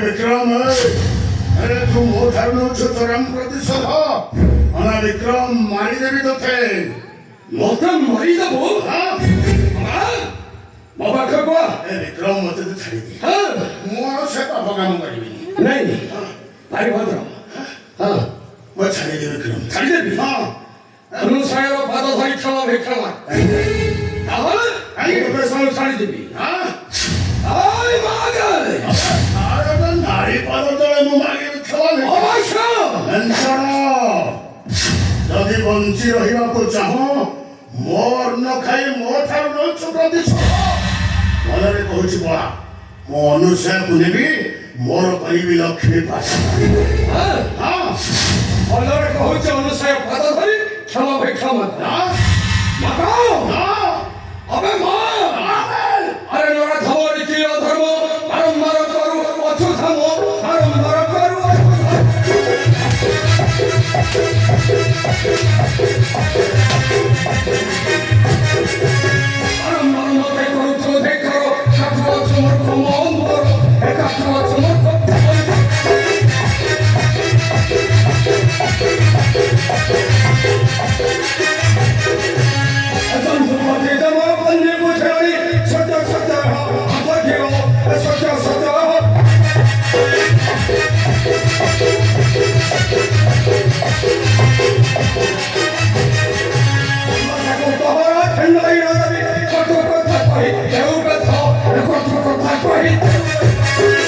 विक्रम अरे तू मोठारनो छोटराम प्रतिशोध अना विक्रम मारी देवी तोते मोटा मरी देबो हाँ बाबा खगवा ए विक्रम मते तो छाड़ी दे हाँ मोर से पाप काम करबी नहीं भाई भद्र हाँ वो छाड़ी दे विक्रम छाड़ी देबी हाँ अनुसार पाद धरी क्षमा भिक्षमा ताहले तो सब छाड़ी देबी हाँ आय मागे आरे तो नारी पाद तले मु मागे विक्रम अवश्य अंशण যদি বঞ্চি রহিବାକୁ ଚାହଁ ମୋର ନ ଖାଇ ମୋ ଠାରୁ ନ ଛୁଟନ୍ତି ଭଲରେ କହୁଛି ବଳା ମୋ ଅନୁସୟାକୁ ନେବି ମୋର କରିବି ଲକ୍ଷ୍ମୀ ପାସ ହଁ ଭଲରେ କହୁଛି ଅନୁସାୟ ପାଦ ଧରି କ୍ଷମା ଭିକ୍ଷମା ମାଗାओ अबे मां अरे लोड़ा धमोरी की अधर्म बारंबार करू अछुधम बारंबार करू बारंबार मते करू तो देखो छठवा चमर को मन पर एकाठवा चमर को अजन सुमते जमा बन्ने बुझाई सत्य सत्य अपधियो सत्य सत्य को तोहरा ठंडाई रवि कटो कथा कहि देउ कथा कटो कथा कहि